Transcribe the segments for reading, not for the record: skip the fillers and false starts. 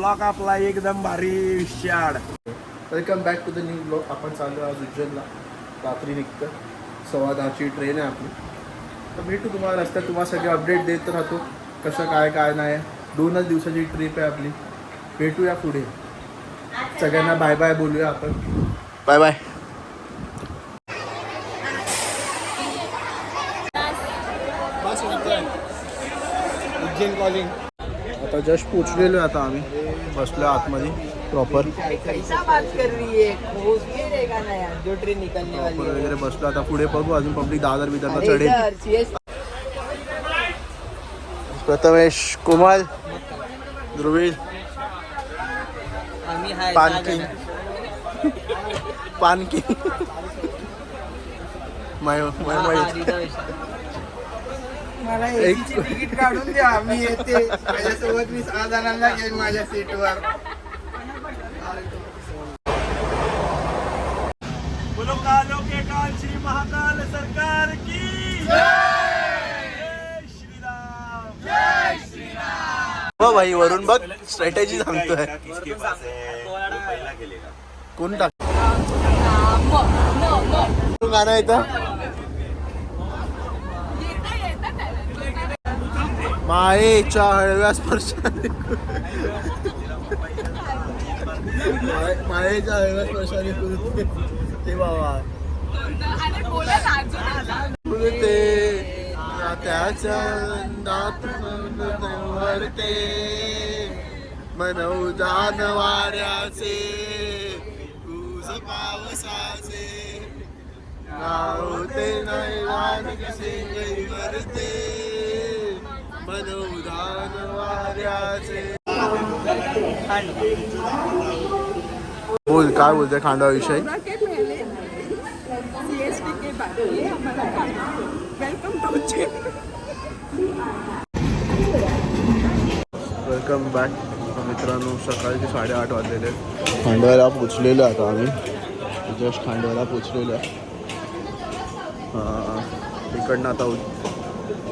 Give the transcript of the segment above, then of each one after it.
Blog आपला एकदम भारी Vishal. Welcome back to the new blog. आपण चाललो आज उज्जैनला. रात्री निघतं 10:15ची ट्रेन आहे आपली. तर भेटू तुम्हाला रस्त्यात. तुम्हाला सगळे अपडेट देत राहतो कसं काय काय नाही. 2च दिवसाची ट्रिप आहे आपली. भेटूया पुढे. सगळ्यांना बाय बाय बोलूया आपण. Bye bye. उज्जैन कॉलिंग. आता जस्ट पोचलेलो आहे. आता आम्ही बसलो आतमध्ये प्रॉपर वगैरे बसलो. आता पुढे बघू अजून पब्लिक दादर बिदरला चढेल. प्रथमेश, कोमल, ध्रुवील, पानकी पानकी मला एसीची तिकीट काढून द्या. मी येते माझ्यासोबत. मी 6 जणांना घेईन माझ्या सीटवर. बोलो कालो के काल श्री महाकाल सरकार की जय श्रीराम. जय श्रीराम. हो भाई वरून बघ स्ट्रॅटेजी सांगतोय. कोण टाक गाणं येतं. मायेच्या हळव्या स्पर्शाने मायेच्या हळव्या स्पर्शाने कुरते ते बाबा त्याच्या वरते मनौदान वाऱ्याचे तुझ पावसाचे नावते नैवान कसे वरते मनोदान वाऱ्याचे. बोल काय बोलते खांडवाविषयी. वेलकम बॅक मित्रांनो. सकाळचे 8:30 वाजलेले. खांडव्याला पोचलेलो आता आम्ही. जस्ट खांडव्याला पोचलेलो आहे. तिकडनं आता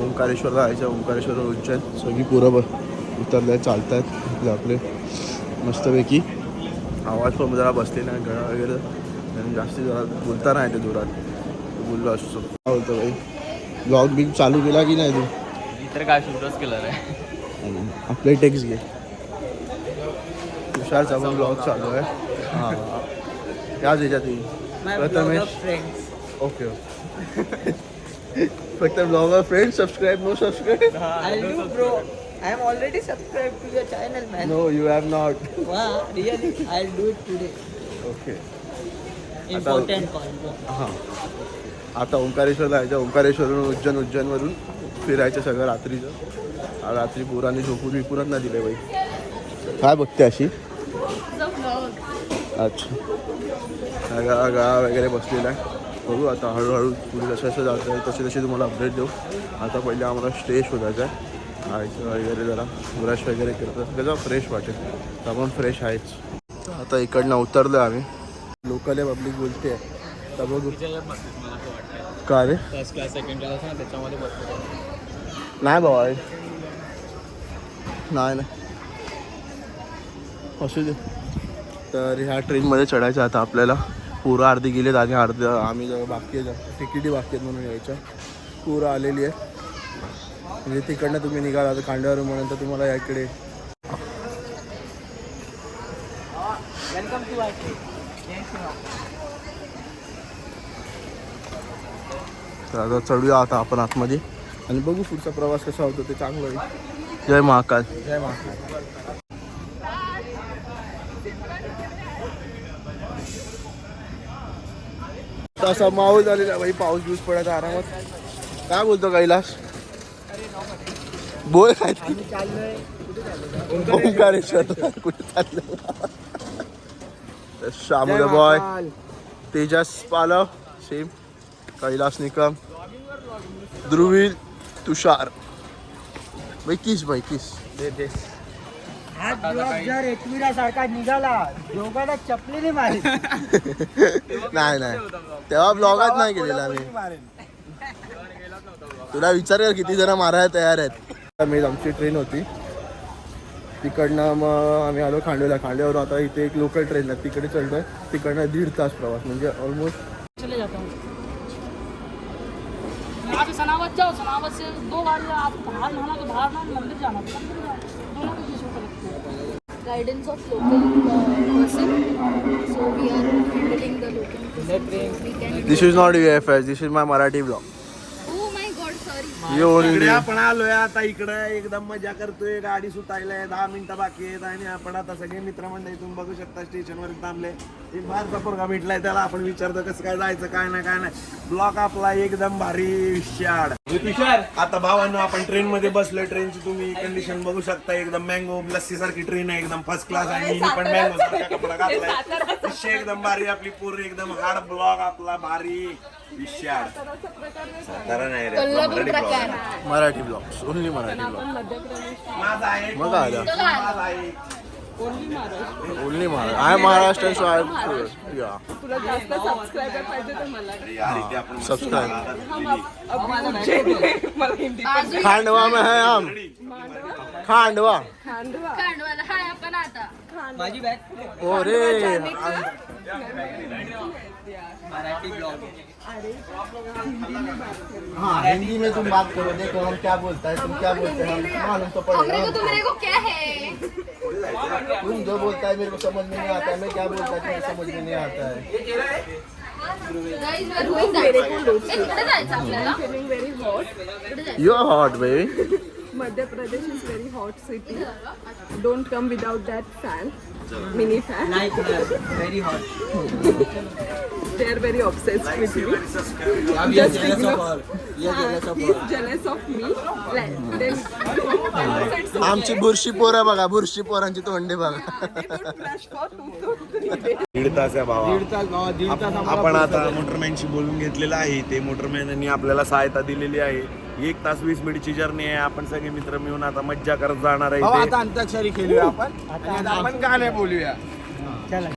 ओंकारेश्वरला जायचं. ओंकारेश्वर उज्जैन सगळी पुरं उतरले आहेत. चालत आहेत आपले मस्तपैकी. आवाज पण जरा बसले नाही गळा वगैरे जास्ती जरा बोलता नाही ते जोरात बोललो असतो. काय बोलतो भाई. ब्लॉग बिग चालू केला की नाही तू. तर काय शूटच केलं रे. आपले टेक्स्ट घे. तुषारचा पण ब्लॉग चालू आहे. हां याच ह्याच्यात प्रथमेश. Okay okay. फक्त blogger friend subscribe. No subscribe. I'll do, bro. I am already subscribed to your channel, man. No you have not. Wow, really? I'll do it today. Okay. Important call, bro. हां आता ओंकारेश्वरला जायचं. ओंकारेश्वरवरून उज्जैनवरून फिरायचं सगळं रात्रीचं. रात्री पोरांनी झोपून विपूरच नाही दिले बाई. काय बघते अशी. अच्छा गा वगैरे बसलेला आहे. बघू आता हळूहळू पुढे जसं जसं जातं आहे तसे तुम्हाला अपडेट देऊ. आता पहिले आम्हाला स्टे शोधायचं आहे. खायचं वगैरे जरा ब्रश वगैरे केलं तर सगळं फ्रेश वाटेल. तर आपण फ्रेश आहेच. आता इकडनं उतरलो आम्ही. लोकल आहे पब्लिक बोलते आहे. तर बघू का रे. फर्स्ट क्लास सेकंड क्लास ना त्याच्यामध्ये बसतो. नाही बाबा नाही असू दे. तर ह्या ट्रेनमध्ये चढायचं आता आपल्याला. पुरं अर्धी गेलेत आणि अर्ध्या आम्ही जर बाकी आहे. तिकीटी बाकी आहेत म्हणून यायच्या. पुरं आलेली आहे. म्हणजे तिकडनं तुम्ही निघाला तर खांड्यावर म्हणून तर तुम्हाला याकडे. तर आता चढूया आता आपण आतमध्ये आणि बघू पुढचा प्रवास कसा होतो ते. चांगलं आहे. जय महाकाल. जय महाकाल. असा माहोल झालेला भाई. पाऊस बिऊस पडायचा आरामात. काय बोलतो कैलास. बोल काय. ओंकारेश्वर कुठे चाललं. शामुल बॉय, तेजस पालव, सेम, कैलास निकम, ध्रुवील, तुषार. भाई किस हा ब्लॉग जर एकविरा सारखा निघाला दोघांना चपलीने मारेल. नाही तेव्हा ब्लॉगच नाही केलेला आम्ही. तुला विचार कर किती जण मारायला तयार आहेत. आमची ट्रेन होती तिकडनं मग आम्ही आलो खांडव्याला. खांडव्यावरून आता इथे एक लोकल ट्रेन आहे तिकडे चढलोय. तिकडनं 1.5 तास प्रवास म्हणजे ऑलमोस्ट. चले जाता हूँ यहाँ से सनावत जाओ, सनावत से 2 गाड़ी आप बाहर नहाना तो बाहर नहा, मंदिर जाना तो मंदिर जाओ, दोनों की चीज़ों को लगता है. Guidance of local person, so we are handling the local person. We can. This is not UFS, this is my Marathi blog. Oh my God, sorry. इकडे आपण आलोय आता इकडे एकदम मजा करतोय. गाडी सुटायला 10 मिनिटं बाकी आहेत आणि आपण आता सगळे मित्रमंडळी तुम्ही बघू शकता स्टेशनवर थांबले. एक बाहेरचा पोरगा भेटलाय त्याला आपण विचारतो कसं काय जायचं काय नाही. ब्लॉक आपला एकदम भारी विशाळ. आता भावांनो आपण ट्रेन मध्ये बसलोय. ट्रेनची तुम्ही कंडिशन बघू शकता. एकदम मँगो लस्सी सारखी ट्रेन आहे. एकदम फर्स्ट क्लास आहे. हिने पण मँगो सारखा कपडा घातलाय. विषय एकदम भारी. आपली पूर्ण एकदम हार्ड ब्लॉक आपला भारी विशाळ. सातारा नाही रे, कोल्हापूर प्रकार. Marathi blogs, only Marathi blog. माझा आहे मग आला माझा आहे. Only Maharashtra. I Maharashtra so I या तुला जास्त सबस्क्रायबर पाहिजे तर मला यार इथे आपण सबस्क्राइब. मला हिंदी खांडवा में है हम. खांडवा. कांडवाला हाय आपण आता. माझी बॅग ओ रे हाँ हिंदी में तुम बात करो. देखो हम क्या बोलता है, तुम क्या बोलते हैं, हम मालूम तो हमरे को पड़ेगा. तुम्हारे को क्या है? तुम जो बोलता है मेरे को समझ में नहीं आता है. मैं क्या बोलता है तुम्हें समझ में नहीं आता है. Guys, we are going that. इकडे जायचं आपल्याला. feeling very hot. इकडे जायचं. You are hot baby. Madhya Pradesh is very hot city. Don't come without that fan. Mini fan. नाही very hot. They are very obsessed with me. Just ignore. He's jealous of me. Then आमची बुरशी पोरं बघा. बुरशी पोरांची तोंडे बघा. flash for 2 to 3 days. 1.5 तास आहे भावा. 1.5 तास भावा, 1.5 तास आम्हाला आपण आता मोटरमॅनशी बोलून घेतलेलं आहे. ते मोटरमॅननी आपल्याला सहायता दिलेली आहे. 1 तास 20 मिनिटची जर्नी आहे. आपण सगळे मित्र मिळून आता मज्जा करत जाणार आहे भावा इथे. आता अंताक्षरी खेळूया आपण. आणि आता आपण गाणे बोलूया. चला.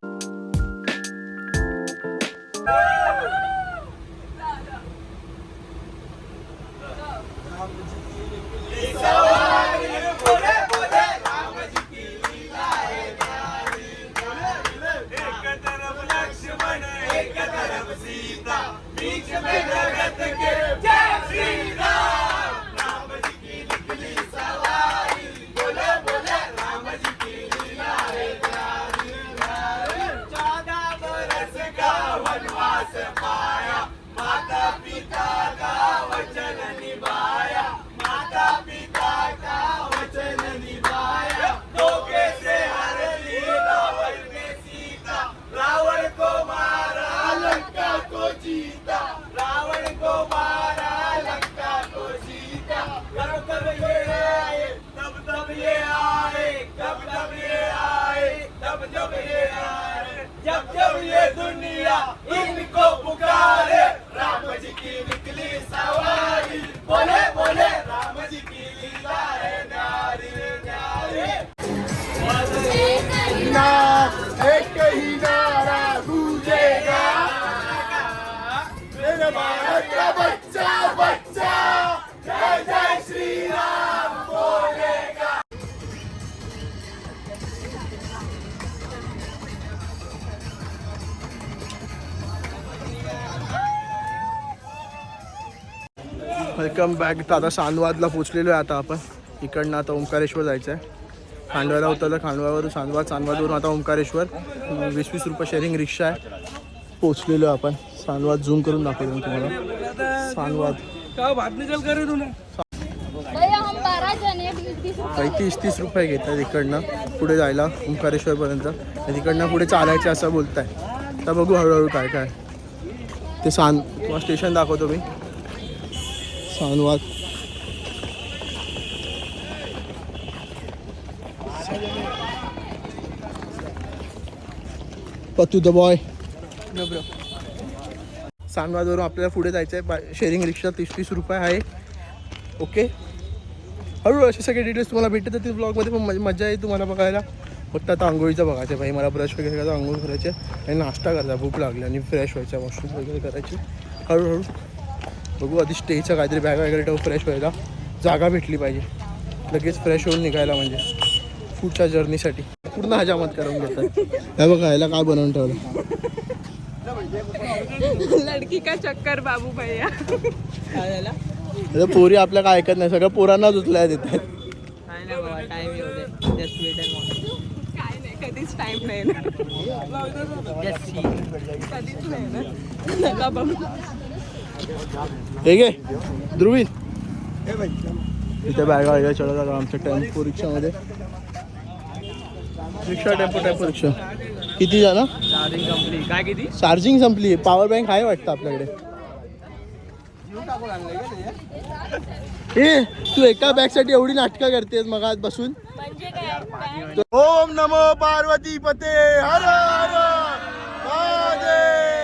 Welcome back. तर आता सांदवादला पोचलेलो आहे. आता आपण इकडनं आता ओंकारेश्वर जायचं आहे. खांडव्याला उतरलं. खांडव्यावरून सांदवाद. सांदवादवरून आता ओंकारेश्वर. 20-20 रुपये शेअरिंग रिक्षा आहे. पोचलेलो आहे आपण. सांदवाद झूम करून दाखवतो मी तुम्हाला. सांदवाद भैया हम 12 जण आहे. 30 रुपये घेतात इकडनं पुढे जायला ओंकारेश्वरपर्यंत. तिकडनं पुढे चालायचं असं बोलताय. आता बघू हळूहळू काय काय ते. तुम्हाला स्टेशन दाखवतो मी. सांदवाद. पतू द बॉय. सांदवादवरून आपल्याला पुढे जायचं आहे. शेअरिंग रिक्षा 30-30 रुपये आहे. ओके. हळूहळू असे सगळे डिटेल्स तुम्हाला भेटतात त्या ब्लॉगमध्ये. पण मजा आहे तुम्हाला बघायला. फक्त आता आंघोळीचं बघायचं भाई. मला ब्रश वगैरे करायचं, आंघोळ करायचे आणि नाश्ता करायचा. भूक लागली आणि फ्रेश व्हायचा. वॉशरूम वगैरे करायची. हळूहळू बघू. आधी स्टेचं काहीतरी बॅग वगैरे ठेवू फ्रेश व्हायला. जागा भेटली पाहिजे. लगेच फ्रेश होऊन निघायला म्हणजे पुढच्या जर्नीसाठी पूर्ण हजामत करून घेतात. हे बघा ह्याला काय बनवून ठेवलं. लडकी का चक्कर बाबू भैया. आता पोरी आपल्या काय ऐकत नाही, सगळं पोरांनाच उचलाय देतात. काय नाही, कधीच टाइम नाही ना. कधीच नाही ना. नका बघू. हे घे ध्रुवीन, इथे बॅगा वगैरे चढत आलो आमच्या टेम्पो रिक्षामध्ये. रिक्षा टेम्पो रिक्षा किती झाला? चार्जिंग संपली. काय किती? चार्जिंग संपली. पॉवर बँक आहे वाटतं आपल्याकडे. ए तू एका बॅग साठी एवढी नाटकं करतेस मग आज बसून. ओम नमो पार्वती पते हर हर महादेव.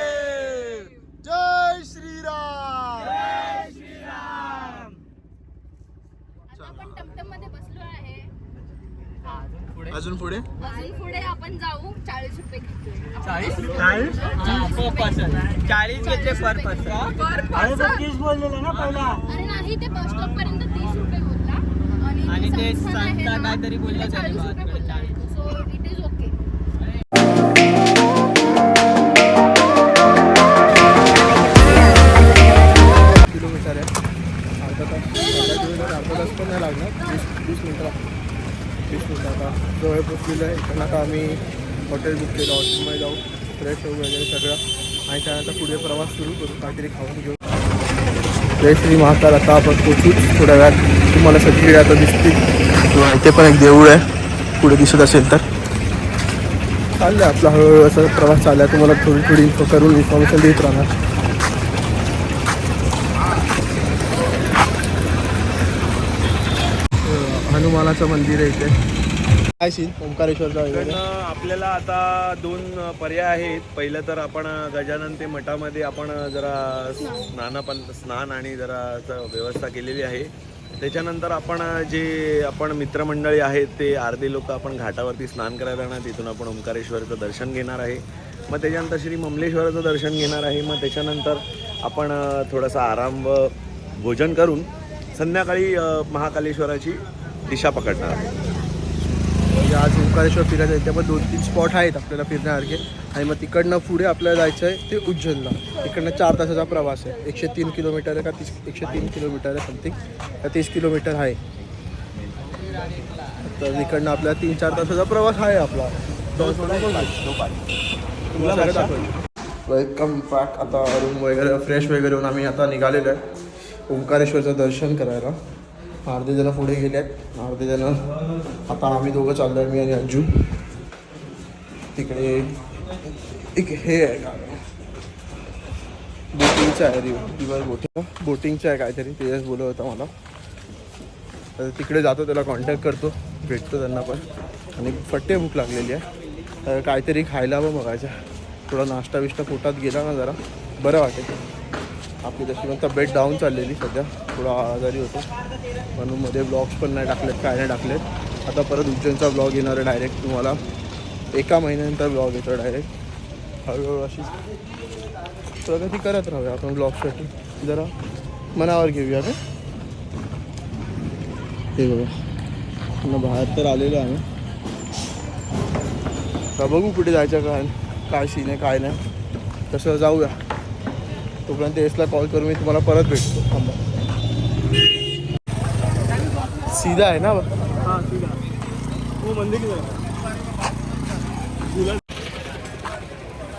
जय श्रीराम. आपण टमटममध्ये बसलो आहे. अजून पुढे अजून पुढे आपण जाऊ. 40 रुपये घेतोय. 40 घेतले पर पर्सन. 30 बोललेलं ना पहिला. अरे नाही, ते बस स्टॉप पर्यंत 30 रुपये होता आणि ते संस्था काहीतरी बोललं 40 रुपये बोलला. So it is okay. Kilometre आहे. अर्धा तास पण नाही लागणार. 20 मिनटं. 20 मिनटं आता जवळ पोचलेलं आहे. पण आता आम्ही हॉटेल बुक केलं. हॉटेलमध्ये जाऊ, फ्रेश होऊ वगैरे सगळं आणि त्यानंतर पुढे प्रवास सुरू करू. काहीतरी खाऊन घेऊ. जय श्री महाकाल. आता आपण पोचूच थोड्या वेळात. तुम्हाला सगळी आता दिसतील. इथे पण एक देऊळ आहे पुढे दिसत असेल तर. चाललं आपला हळूहळू असा प्रवास चालला आहे. तुम्हाला थोडी इन्फो करून इन्फॉर्मेशन देत राहणार. हनुमानाचं मंदिर आहे इथे. काय सीन ओंकारेश्वरचा वगैरे. आपल्याला आता 2 पर्याय आहेत. पहिलं तर आपण गजानन ते मठामध्ये आपण जरा स्नान आणि जरा व्यवस्था केलेली आहे. त्याच्यानंतर आपण मित्रमंडळी आहेत ते अर्धे लोक आपण घाटावरती स्नान करायला जाणार. तिथून आपण ओंकारेश्वरचं दर्शन घेणार आहे. मग त्याच्यानंतर श्री ममलेश्वराचं दर्शन घेणार आहे. मग त्याच्यानंतर आपण थोडासा आराम व भोजन करून संध्याकाळी महाकालेश्वराची दिशा पकडणार आहे. आज ओंकारेश्वर फिरायचं आहे. त्यामुळे 2-3 स्पॉट आहेत आपल्याला फिरण्यासारखे. आणि मग तिकडनं पुढे आपल्याला जायचं आहे ते उज्जैनला. तिकडनं 4 तासाचा प्रवास आहे. 103 किलोमीटर आहे का 103 किलोमीटर आहे समथिंग, का 30 किलोमीटर आहे. तर तिकडनं आपल्याला 3-4 तासाचा प्रवास आहे आपला. Welcome back. आता रूम वगैरे फ्रेश वगैरे होऊन आम्ही आता निघालेलो आहे ओंकारेश्वरचं दर्शन करायला. अर्धे जण पुढे गेले आहेत, अर्धे जण आता आम्ही दोघं चाललो आहे, मी आणि अंजू. तिकडे एक हे आहे का बोटिंगचं आहे. रिव्हर बोटिंगचं आहे काहीतरी. तेच बोलत होता मला. तर तिकडे जातो, त्याला कॉन्टॅक्ट करतो, भेटतो त्यांना पण. आणि फट्टे भूक लागलेली आहे. तर काहीतरी खायला पण बघायचं. थोडा नाश्ता बिष्टा पोटात गेला ना जरा बरं वाटेल. आपली तशी पण तब्येत डाऊन चाललेली सध्या, थोडा आजारी होतो म्हणून मध्ये ब्लॉग्स पण नाही टाकलेत, काय नाही टाकलेत. आता परत उज्जैनचा ब्लॉग येणार आहे डायरेक्ट. तुम्हाला 1 महिन्यानंतर ब्लॉग येतो डायरेक्ट. हळूहळू अशी प्रगती करत राहूया आपण ब्लॉगसाठी. जरा मनावर घेऊया का. हे बघा बाहेर तर आलेलो आम्ही. तर बघू कुठे जायचं, काय सीन आहे काय नाही, तसं जाऊया. तोपर्यंत एसला कॉल करून मी तुम्हाला परत भेटतो. थांबा. सीधा है ना. हाँ सीधा. वो मंदिर की तरफ.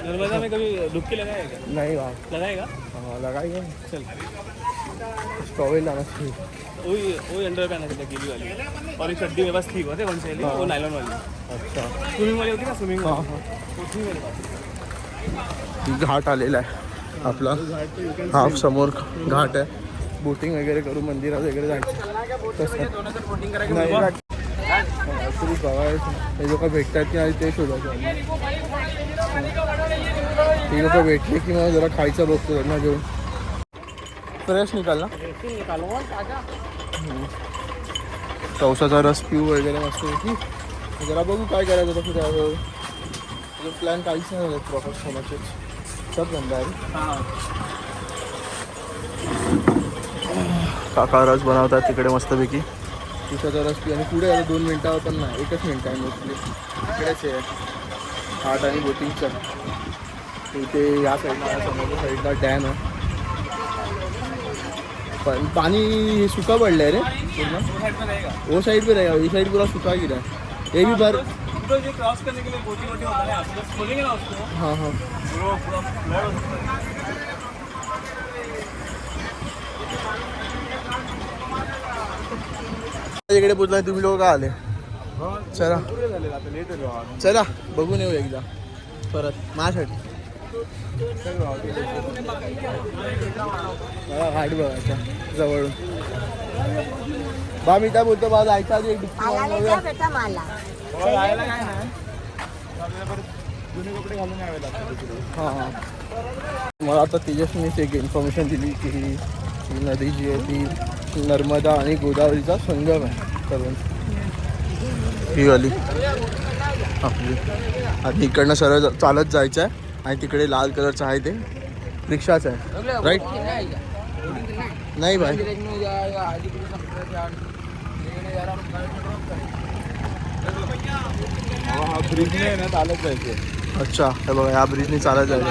नर्मदा में कभी डुबकी लगाया क्या? नहीं वहाँ लगाएगा? हाँ लगाएंगे. चल. स्टॉवेल लाना चाहिए. वही अंडर पहना था गीली वाली. और ये चड्डी में बस ठीक होते वन साइड, वो नायलॉन वाली. अच्छा. स्विमिंग वाली होती ना, स्विमिंग हाँ वाली. हाँ. उसी वाली बात. घाट आलेला आहे आपला. हा समोर घाट आहे. बोटिंग वगैरे करू, मंदिरात वगैरे जायचं. तरी बघायचं हे लोक भेटतात की नाही ते शोधायचं. ते लोक भेटले की मग जरा खायचं बघतो त्यांना घेऊन. फ्रेश निकाल ना. पावसाचा रस पिऊ वगैरे मस्त की जरा बघू काय करायचं तसं. त्यावर प्लॅन काहीच नाही झालं प्रॉपर. समाजच सब बंद आहे. काका रस बनवतात तिकडे मस्तपैकी. दिवसाचा रस्ती आणि पुढे आता 2 मिनिटावर पण नाही, 1च मिनिट आहे मोस्टली. इकडेच आहे घाट आणि बोटिंगचा. इथे या साईडला समोरच्या साईडला डॅम आहे. पण पाणी सुका पडलं आहे रे पूर्ण. वो साइड पे रहेगा, ये साइड पूरा सुखा गिरा है. ये भी बार क्रॉस करने के लिए बोटी वोटी होता है, आप खोलेंगे ना उसको, हाँ हाँ इकडे पोचला. तुम्ही लोक का आले? चला चला बघून येऊ एकदा परत माझ्यासाठी. मला घाट बघायचा जवळून. बा मी काय बोलतो बा जायचं आधी एक डुबकी मारून जाऊया. जायला काय नाही, आपल्याला परत जुने कपडे घालून यावे लागतात तिकडे. हां हां. मला आता तेजस्वीनीच एक इन्फॉर्मेशन दिली की ही नदी जी आहे ती नर्मदा आणि गोदावरीचा संगम आहे करून. ही वाली आपली. आणि इकडनं सरळ चालत जायचं आहे आणि तिकडे लाल कलरचं आहे ते रिक्षाचं आहे, राईट? नाही भाई, हा ब्रिज नाही ना, चालत जायचं. अच्छा हे बघा ह्या ब्रिजने चालत जायचं.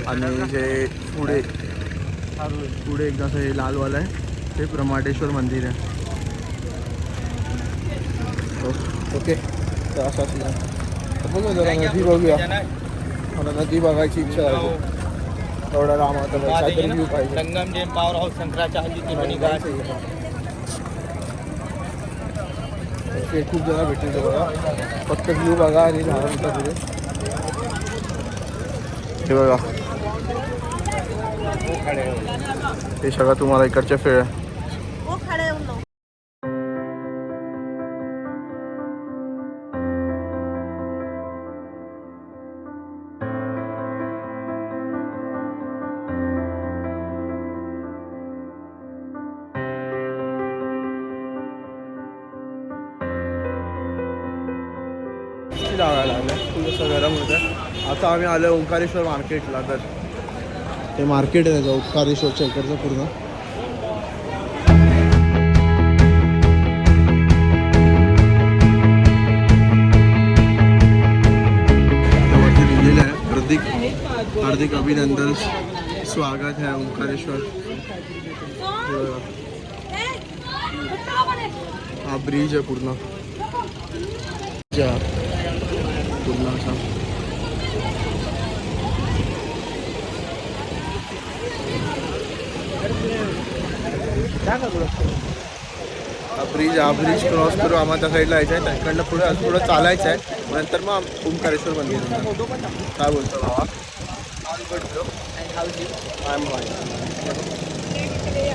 आणि जे पुढे पुढे एकदा असं हे लालवालं आहे ते प्रमाटेश्वर मंदिर आहे. ओके तर असं असलं बघू जरा नदी बघूया. मला नदी बघायची इच्छा आहे. एवढा रामाचा काहीतरी व्ह्यू पाहिजे. संगम डैम, पावर हाउस, शंकराचार्य त्रिवेणी घाट. ते खूप जण भेटले बघा. फक्त व्ह्यू बघा आणि झाडं होता पुढे. हे बघा हे सगळं तुम्हाला इकडच्या फेळ. लागायला लागलं खूप असं गरम होतं. आता आम्ही आलो ओंकारेश्वर मार्केटला. तर ते मार्केट आहे त्याचं ओंकारेश्वरच्या इकडचं पूर्ण. त्यावरती लिहिलेलं आहे हार्दिक हार्दिक अभिनंदन, स्वागत है ओंकारेश्वर. हा ब्रिज आहे पूर्ण पूर्ण असा. हा ब्रिज क्रॉस करू आम्हाला त्या साईडला यायचं आहे. त्याकडनं पुढे असं थोडं चालायचं आहे. नंतर मग ओंकारेश्वर मंदिर. काय बोलतो बाबा?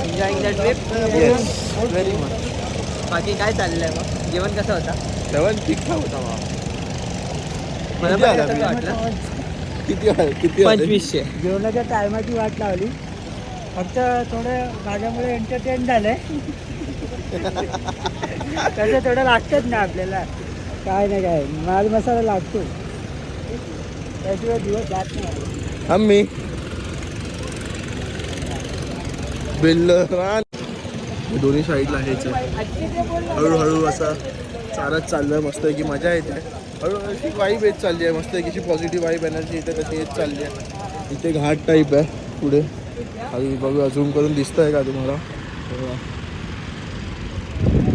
Enjoying the trip. Yes very much. बाकी काय चाललंय मग? जेवण कसं होतं? जेवण तिखा होता बाबा. मला पण कसं वाटलं? किती 2500. जेवणाच्या टायमाची वाट लावली, फक्त थोडं माझ्यामुळे एंटरटेन झालंय. तसं थोडं लागतंच ना आपल्याला, काय नाही काय माल मसाला लागतो, त्याशिवाय दिवस जात नाही. आम्ही बेल्लरान दोन्ही साईडला हेच आहे. हळूहळू असं चालत चाललं मस्त की मजा येते. हळूहळू अशी वाईब येत चालली आहे मस्त की पॉझिटिव्ह वाईब एनर्जी येते तशी येत चालली आहे. इथे घाट टाईप आहे पुढे. आणि बघूया झूम करून दिसतं आहे का तुम्हाला?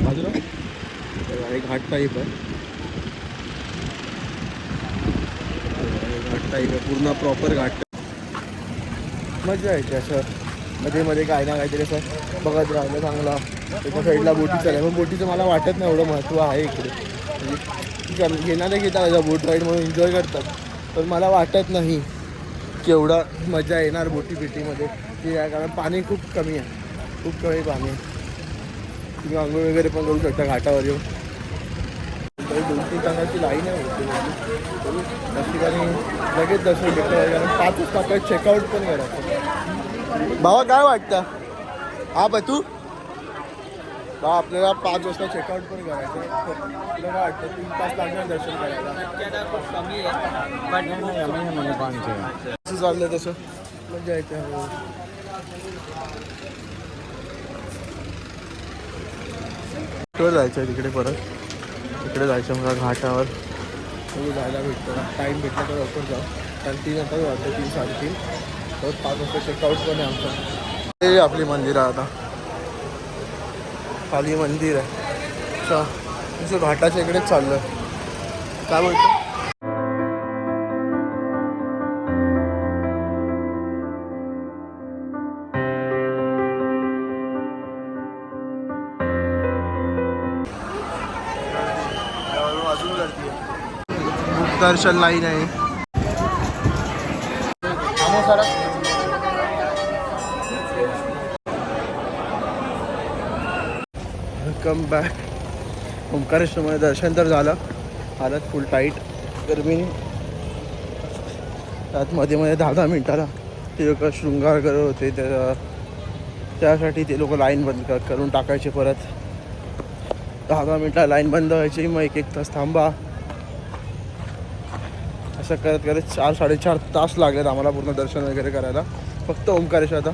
बाजूला एक घाट टाईप आहे. घाट टाईप आहे पूर्ण प्रॉपर घाट. मजा येते असं मध्ये मध्ये काय ना काहीतरी असं बघत राहिलं चांगला. एका साईडला बोटी चालल्या पण बोटीचं मला वाटत नाही एवढं महत्त्व आहे इकडे. म्हणजे घेणारे घेतात बोट राईड म्हणून एन्जॉय करतात, पण मला वाटत नाही की एवढा मजा येणार बोटी बिटीमध्ये की आहे. कारण पाणी खूप कमी आहे, खूप कमी पाणी आहे. तुम्ही आंघोळ वगैरे पण करू शकता घाटावर येऊन. तरी 2-3 तासाची लाईन आहे होती त्या ठिकाणी. लगेच दर्शन भेटलं पाहिजे कारण 5 वाजता आपल्याला चेकआउट पण करायचं. बाबा काय वाटतं? हा बतू बा आपल्याला 5 वाजता चेकआउट पण करायचं. तुला काय वाटतं? 3 तास लागणार दर्शन करायला. खूप कमी आहे. कसं चाललं तसं मजा येते. घाटावर जायचं आहे तिकडे परत. तिकडे जायचं मला घाटावर. तो जायला भेटतं टाईम भेटला तर लवकर जाऊ. कारण 3 आता वाजता 3 3:30 तर 5 वाजता चेकआउट पण आहे आमचं. हे आपली मंदिर आहे आता. खाली मंदिर आहे. अच्छा तुझं घाटाच्या इकडेच चाललं काय बोलतो. अजून गर्दी आहे. दर्शन लाईन आहे. Welcome back. ओंकारेश्वरमध्ये दर्शन तर झालं. हालत फुल टाईट गरमीने. त्यात मध्ये 10-10 मिनिटाला ते लोक शृंगार करत होते. त्यासाठी ते लोक लाईन बंद करून टाकायचे. परत 10-10 मिनिटाला लाईन बंद व्हायची. मग 1-1 तास थांबा. असं करत करत 4-4.5 तास लागलेत आम्हाला पूर्ण दर्शन वगैरे करायला. फक्त ओंकारेश्वर. आता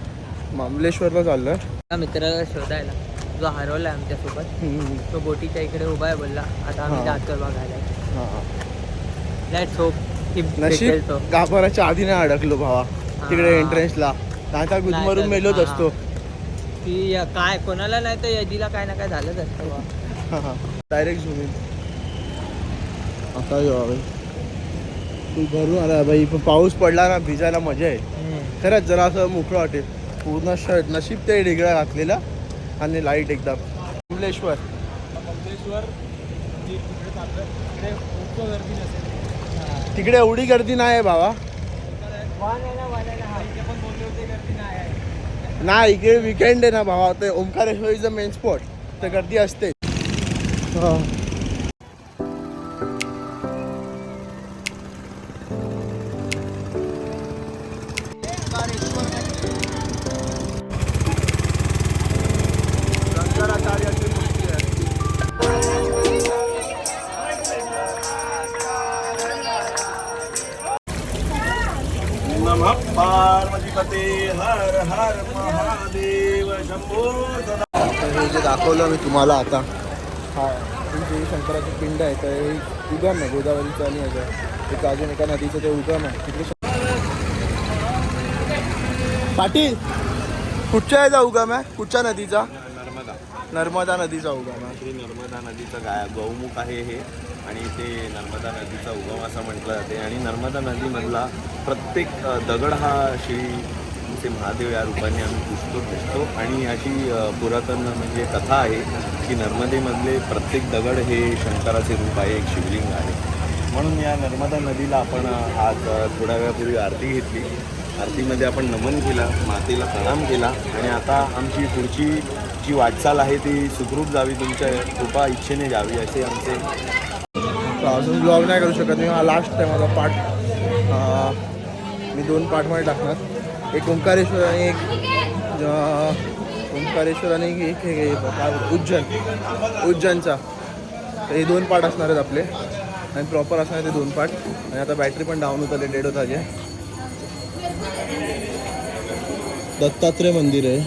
मामलेश्वरला चाललो आहे मित्राला शोधायला जो हरवला आहे आमच्यासोबत. तो बोटीच्या इकडे उभा आहे बोलला. आता आम्ही जातो बघायला. लेट्स होप की भेटेल तो. नशीब गाभाराच्या आधी नाही अडकलो भावा तिकडे एंट्रन्सला. आता गुदमरून मेलोच असतो की काय कोणाला नाही तर यदीला काय ना काय झालंच असतं. Direct zoom in. आता तू भरून आला बाई. पण पाऊस पडला ना भिजायला मजा आहे खरंच. जरा असं मोकळं वाटेल. पूर्ण शर्ट नशीब ते ढिगळा घातलेला आणि लाईट एकदम. कमलेश्वर तिकडे एवढी गर्दी नाही आहे बाबा. नाही इकडे विकेंड आहे ना भावा. ते Omkareshwar is the main spot. तर गर्दी असते. शंकराचार्याची मूर्ती आहे. नमः पार्वतीपते हर हर महादेव शंभो सदा. हे जे दाखवलं मी तुम्हाला आता हा जे शंकराचं पिंड आहे तर हे उगम आहे गोदावरीचं. आणि याचं एक अजून एका नदीचं ते उगम आहे तिकडे. पाटील कुठच्या याचा उगम आहे. कुठच्या नदीचा. नर्मदा नदीचा उगम आहे. श्री नर्मदा नदीचं गौमुख आहे हे. आणि ते नर्मदा नदीचा उगम असं म्हटलं जाते. आणि नर्मदा नदीमधला प्रत्येक दगड हा श्री महादेव या रूपाने आम्ही पुजतो. आणि अशी पुरातन म्हणजे कथा आहे की नर्मदेमधले प्रत्येक दगड हे शंकराचे रूप आहे. एक शिवलिंग आहे. म्हणून या नर्मदा नदीला आपण आज थोड्या वेळापूर्वी आरती घेतली. आरतीमध्ये आपण नमन केला. मातेला प्रणाम केला. आणि आता आमची पुढची जी वाटचाल आहे ती सुखरूप जावी. तुमच्या कृपा इच्छेने जावी असे आमचे. अजून ब्लॉग नाही करू शकत मी. हा लास्ट आहे माझा पार्ट. मी 2 पार्टमध्ये टाकणार. एक ओंकारेश्वर आणि एक उज्जैनचा. तर हे 2 पार्ट असणार आहेत आपले. आणि प्रॉपर असणार ते 2 पार्ट. आणि आता बॅटरी पण डाऊन होत आली. डेड होत आली. दत्तात्रय मंदिर आहे.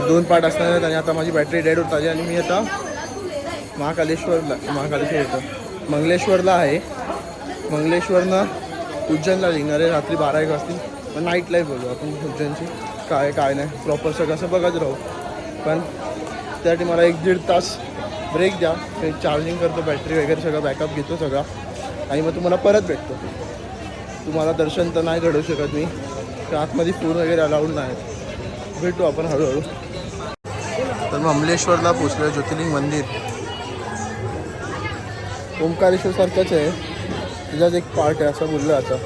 2 पार्ट असणार आहेत. आणि आता माझी बॅटरी डेड होत आली. आणि मी आता महाकालेश्वर येतो. मंगलेश्वरला आहे. मंगलेश्वरनं उज्जैनला निघणार आहे. रात्री 12-1 वाजतील. पण नाईट लाईफ बघू आपण उज्जैनची काय नाही. प्रॉपर सगळं असं बघत राहू. पण त्यासाठी मला 1-1.5 तास ब्रेक द्या. ते चार्जिंग करतो बॅटरी वगैरे सगळं बॅकअप घेतो सगळा. आणि मग तुम्हाला परत भेटतो. तुम्हाला दर्शन तर नाही घडवू शकत मी. त्या आतमध्ये फोन वगैरे अलाउड नाही. भेटू आपण हळूहळू. तर मंगलेश्वरला पोचलो. ज्योतिर्लिंग मंदिर ओंकारेश्वर सारखंच आहे. त्याच्यात एक पार्ट आहे असं बोललं आता.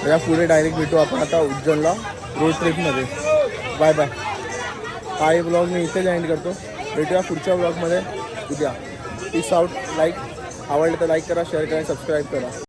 या पुढे डायरेक्ट भेटू आपण आता उज्जैनला रोड ट्रिपमध्ये. Bye bye. हा ब्लॉग मी इथेच एंड करतो. भेटूया पुढच्या ब्लॉगमध्ये उद्या. Peace out. आवडलं तर लाईक करा, शेअर करा, सबस्क्राईब करा.